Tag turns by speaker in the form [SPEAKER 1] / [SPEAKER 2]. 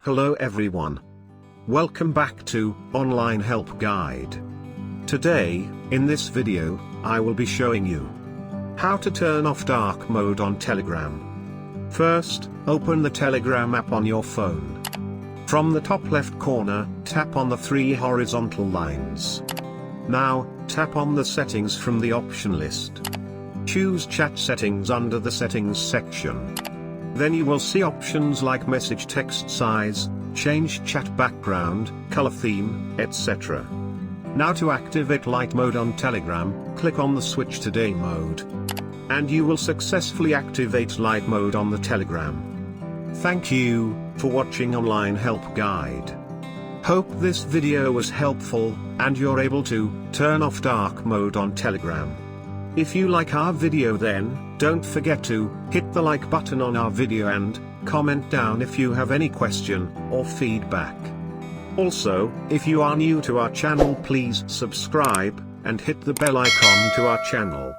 [SPEAKER 1] Hello everyone. Welcome back to Online Help Guide. Today, in this video, I will be showing you how to turn off dark mode on Telegram. First, open the Telegram app on your phone. From the top left corner, tap on the three horizontal lines. Now, tap on the settings from the option list. Choose chat settings under the settings section. Then you will see options like message text size, change chat background, color theme, etc. Now to activate light mode on Telegram, click on the switch to day mode. And you will successfully activate light mode on the Telegram. Thank you for watching Online Help Guide. Hope this video was helpful, and you're able to turn off dark mode on Telegram. If you like our video, then don't forget to hit the like button on our video and comment down if you have any question or feedback. Also, if you are new to our channel, please subscribe and hit the bell icon to our channel.